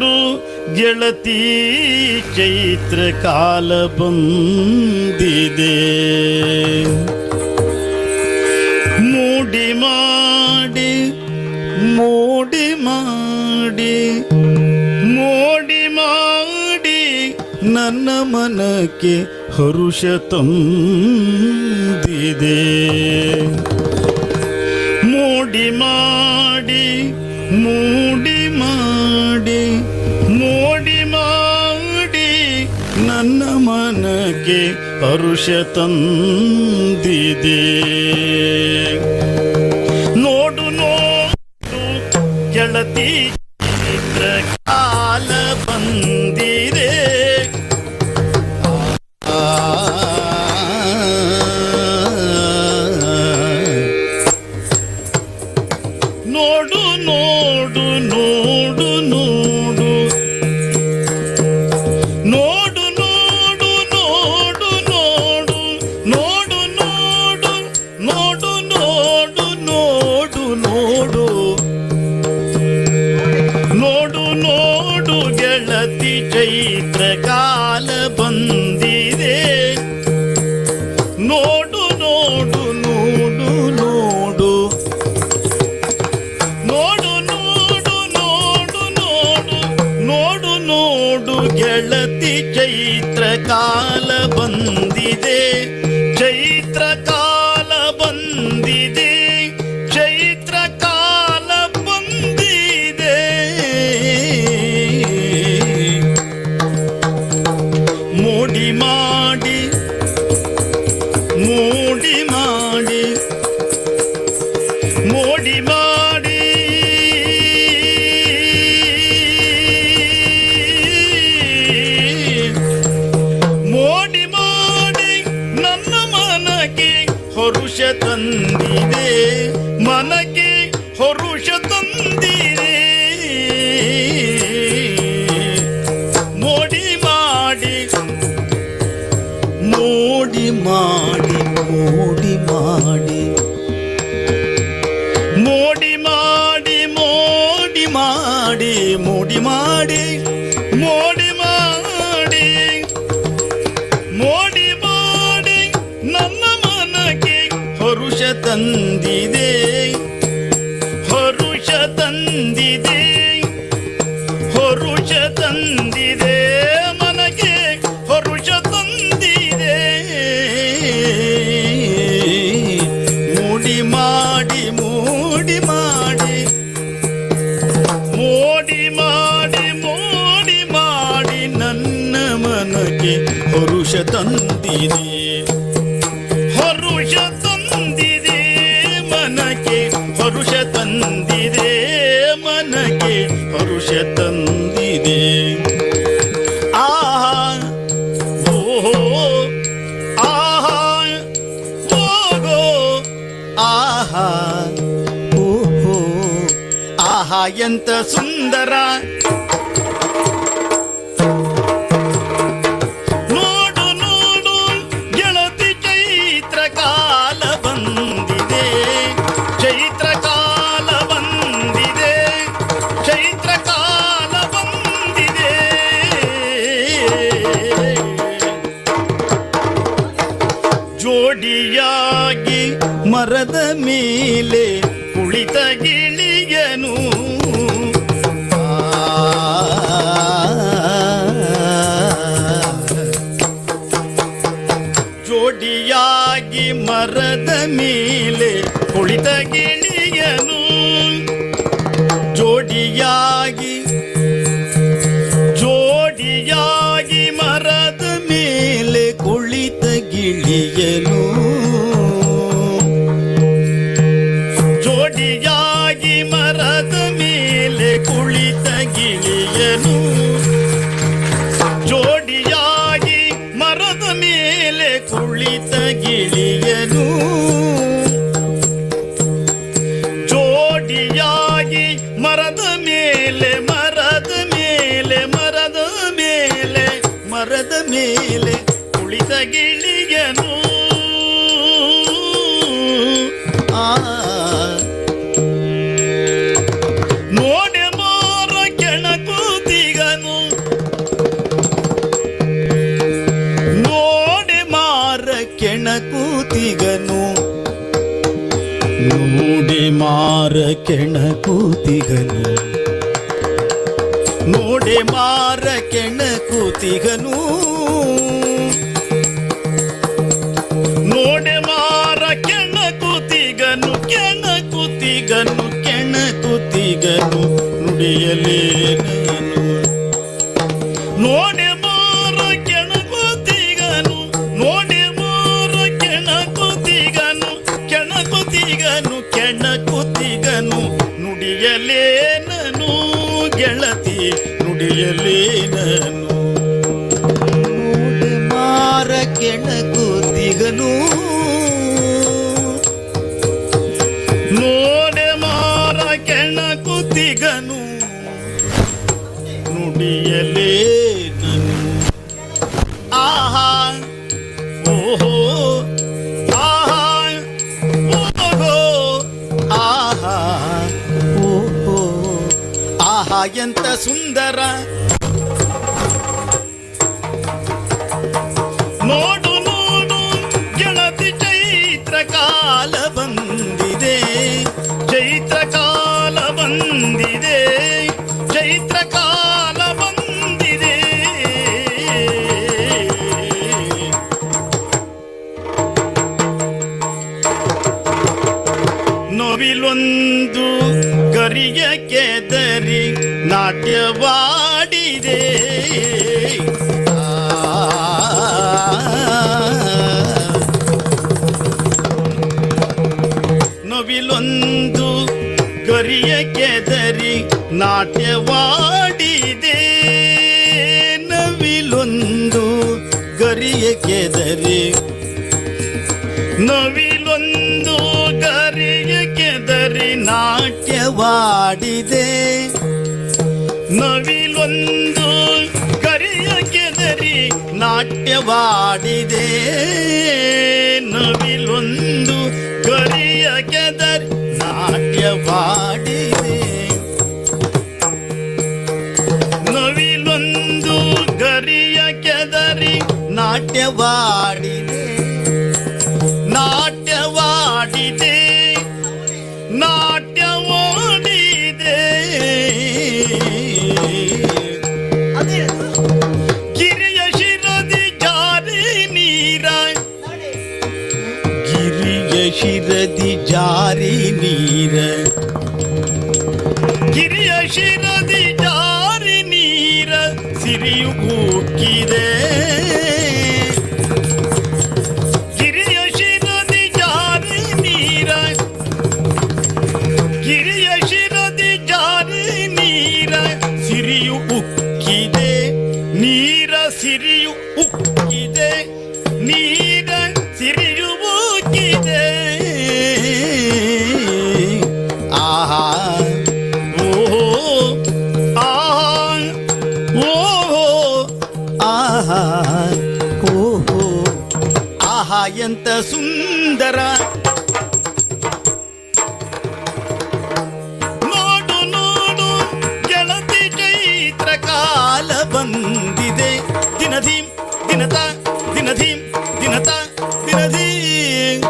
ನೋಡು ಗೆಳತಿ ಚೈತ್ರ ಕಾಲ ಬಂದಿದೆ. ಮೂಡಿ ಮಾಡಿ ಮೋಡಿ ಮಾಡಿ ಮೋಡಿ ಮಾಡಿ ನನ್ನ ಮನಕ್ಕೆ ಹರುಷ ತಂದಿದೆ. ಮೋಡಿ ಮಾಡಿ ಮೋಡಿ ಮಾಡಿ ಮೋಡಿ ಮಾಡಿ ನನ್ನ ಮನಕ್ಕೆ ಹರುಷ ತಂದಿದೆ. ನೋಡು ನೋಡು ಗೆಳತಿ ಚೈತ್ರ ಕಾಲ ಬಂದಿದೆ. ನೋಡು ನೋಡು ನೋಡು ನೋಡು ನೋಡು ನೋಡು ನೋಡು ನೋಡು ನೋಡು ನೋಡು ನೋಡು ನೋಡು ನೋಡು ನೋಡು ನೋಡು ನೋಡು ಗೆಳತಿ ಚೈತ್ರ ಕಾಲ ಬಂದಿದೆ. ನೋಡು ನೋಡು ನೋಡು ನೋಡು ನೋಡು ನೋಡು ನೋಡು ನೋಡು ನೋಡು ನೋಡು ಗೆಳತಿ ಚೈತ್ರ ಕಾಲ ಬಂದಿದೆ. ಚೈತ್ರ ಕಾಲ ಬಂದಿದೆ. ಚೈತ್ರ ಕಾಲ ಬಂದಿದೆ. ಮೋಡಿ ಮಾಡಿ ಮೋಡಿ ಮಾಡಿ ಮೋಡಿ ಮಾಡಿ ಮೋಡಿ ಮಾಡಿ ನನ್ನ ಮನಕ್ಕೆ ಹರುಷ ತಂದಿದೆ. ಮನಕ್ಕೆ ಹರುಷ ತಂದಿದೆ. ಮೋಡಿ ಮಾಡಿ ಮೋಡಿ ಮಾಡಿ ಮೋಡಿ ಮಾಡಿ ಮೋಡಿ ಮಾಡಿ ಮೋಡಿ ಮಾಡಿ ಮೋಡಿ ಮಾಡಿ ಮೋಡಿ ಮಾಡಿ ಮೋಡಿ ಮಾಡಿ ನನ್ನ ಮನಕ್ಕೆ ಹರುಷ ತಂದಿದೆ. ಹರುಷ ತಂದಿದೆ. ಹರುಷ ತಂದಿದೆ. ಮನಕ್ಕೆ ಹರುಷ ತಂದಿದೆ. ಮೋಡಿ ಮಾಡಿ ಮೋಡಿ ಮಾಡಿ ಮೋಡಿ ಮಾಡಿ ಮೋಡಿ ಮಾಡಿ ನನ್ನ ಮನಕ್ಕೆ ಹರುಷ ತಂದಿದೆ. ಹರುಷ ತಂದಿದೆ. ಮನಕ್ಕೆ ಹರುಷ ತಂದಿದೆ. ಮನಕ್ಕೆ ಹರುಷ ತಂದಿದೆ. ಆಹಾ ಓಹೋ ಆಹಾ ಓಗೋ ಆಹಾ ಓಹೋ ಆಹಾ ಎಂತ ಸುಂದರ. ನೋಡು ನೋಡು ಗೆಳತಿ ಚೈತ್ರ ಕಾಲ ಬಂದಿದೆ. ಚೈತ್ರ ಕಾಲ ಬಂದಿದೆ. ಚೈತ್ರ ಕಾಲ ಬಂದಿದೆ. ಜೋಡಿಯಾಗಿ ಮರದ ಮೇಲೆ ಕುಳಿತ ಗಿಳಿಯನು ಜೋಡಿಯಾಗಿ ಮರದ ಮೇಲೆ ಕುಳಿತ ಗಿಳಿಯನು ಜೋಡಿಯಾಗಿ ಜೋಡಿಯಾಗಿ ಮರದ ಮೇಲೆ ಕುಳಿತ ಗಿಳಿಯನು ಜೋಡಿಯಾಗಿ ಮರದ ಮೇಲೆ ಕುಳಿತ ಗಿಳಿಯನು ಜೋಡಿಯಾಗಿ ಮರದ ಮೇಲೆ ಕುಳಿತ ಗಿಳಿಯನು ಜೋಡಿಯಾಗಿ ಮರದ ಮೇಲೆ ಮರದ ಮೇಲೆ ಮರದ ಮೇಲೆ ಮರದ ಮೇಲೆ ಕುಳಿತ ಗಿಳಿಯನು ನೋಡೆ ಮೋರ ಕೆಣಕುತಿಗ ಕೂತಿಗನು ನೋಡಿ ಮಾರ ಕೆಣ ಕೂತಿಗನು ನೋಡಿ ಮಾರ ಕೆಣ ಕೂತಿಗನು ನೋಡಿ ಮಾರ ಕೆಣ ಕೂತಿಗನು ಕೆಣ ಕೂತಿಗನು ಕೆಣ ಕೂತಿಗನು ನುಡಿಯಲೇನನು ನೋಡಿ ಮಾರ ಕೆಣ ಕೂತಿಗನು ನೋಡಿ ಮಾರ ಕೆಣ ಕೂತಿಗನು ಕೆಣ ಕೂತಿಗನು ಕೆಣ ಕೂತಿಗನು ನುಡಿಯಲೇನನು ಗೆಳತಿ ನುಡಿಯಲೇನನು ನೋಡಿ ಮಾರ ಕೆಣ ಕೂತಿಗನು ನೋಡಿ ಮಾರ ಕೆಣ ಕೂತಿಗನು ನುಡಿಯಲೇನನು ಆಹಾ ಓಹೋ ಆಹಾ ಓಹೋ ಆಹಾ ಓಹೋ ಆಹಾ ಎಂತ ಸುಂದರ ನೋಡು ನೋಡು ಗೆಳತಿ ಚೈತ್ರ ಕಾಲ ಬಂದಿದೆ ಚೈತ್ರ ಕಾಲ ಬಂದಿದೆ ಚೈತ್ರ ಕಾಲ ಬಂದಿದೆ ನವಿಲೊಂದು ಗರಿಯ ಕೆದರಿ ನಾಟ್ಯವಾಡಿದೆ ನವಿಲೊಂದು ಗರಿಯ ಕೆದರಿ ನಾಟ್ಯವಾಡಿದೆ ನವಿಲೊಂದು ಗರಿಯ ಕೆದರಿ ನವಿಲೊಂದು ಗರಿಯ ಕೆದರಿ ನಾಟ್ಯವಾಡಿದೆ ನವಿಲೊಂದು ಗರಿಯ ಕೆದರಿ ನಾಟ್ಯವಾಡಿದೆ ನವಿಲೊಂದು ಗರಿಯ ಕೆದರಿ ನಾಟ್ಯವಾಡಿದೆ ನವಿಲೊಂದು ಗರಿಯ ಕೆದರಿ ನಾಟ್ಯವಾಡಿದೆ ನಾಟ್ಯವಾಡಿದೆ ನಾಟ್ಯವಾಡಿದೆ ಗಿರಿಯ ಶಿರದಿ ಜಾರಿ ನೀರ ಗಿರಿಯ ಶಿರದಿ ಜಾರಿ ನೀರ ಗಿರಿಯ ಶಿರದಿ ಜಾರಿ ನೀರ ಸಿರಿಯು ಉಕ್ಕಿದೆ ಗಿರಿಯ ಶಿರದಿ ಜಾರಿ ನೀರ ಗಿರಿಯ ಶಿರದಿ ಜಾರಿ ನೀರ ಸಿರಿಯು ಉಕ್ಕಿದೆ ನೀರ ಸಿರಿಯು ಉಕ್ಕಿದೆ ನೀರ ಸಿರಿಯು ಉಕ್ಕಿದೆ ಆಹಾ ಓಹೋ ಆಹಾ ಓಹೋ ಆಹಾ ಓಹೋ ಆಹಾ ಎಂತ ಸುಂದರ ನೋಡು ನೋಡು ಗೆಳತಿ ಚೈತ್ರ ಕಾಲ ಬಂದಿದೆ ದಿನಧೀಂ ದಿನತ ದಿನಧೀಂ ದಿನತ ದಿನಧೀಂ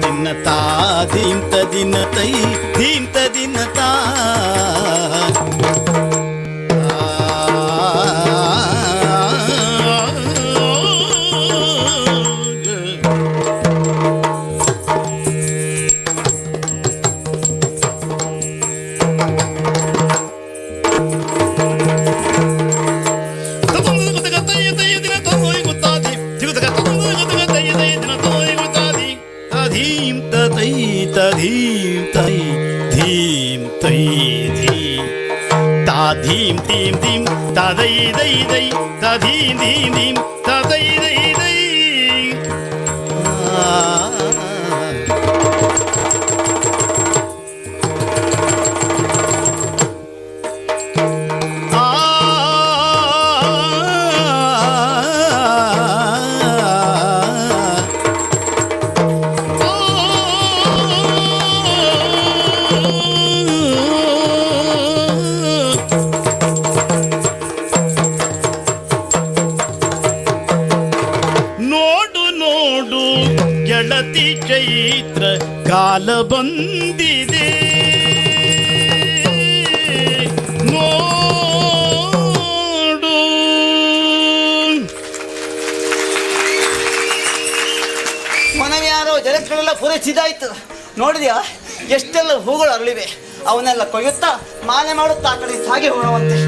ದಿನತಾ ಧೀಂತ ದಿನತೈ ಧೀಂತ ದಿನತಾ ಧೀಂ ಧೀಂ ಧೀಂ ತದೈ ದೈ ದೈ ತಧೀಂ ಧೀಂ ಧೀಂ ತದೈ ದೈ ದೈ ಚೈತ್ರ ಕಾಲ ಬಂದಿದೆ ನೋಡು. ಮನವ್ಯಾರೋ ಜಲಗಳೆಲ್ಲ ಪೂರೈಸಿದಾಯ್ತು. ನೋಡಿದ್ಯಾ ಎಷ್ಟೆಲ್ಲ ಹೂಗಳು ಅರಳಿವೆ, ಅವನ್ನೆಲ್ಲ ಕೊಯ್ಯುತ್ತಾ ಮಾಲೆ ಮಾಡುತ್ತಾ ಆ ಕಡೆ ಸಾಗಿ ಹೋಗುವಂತೆ.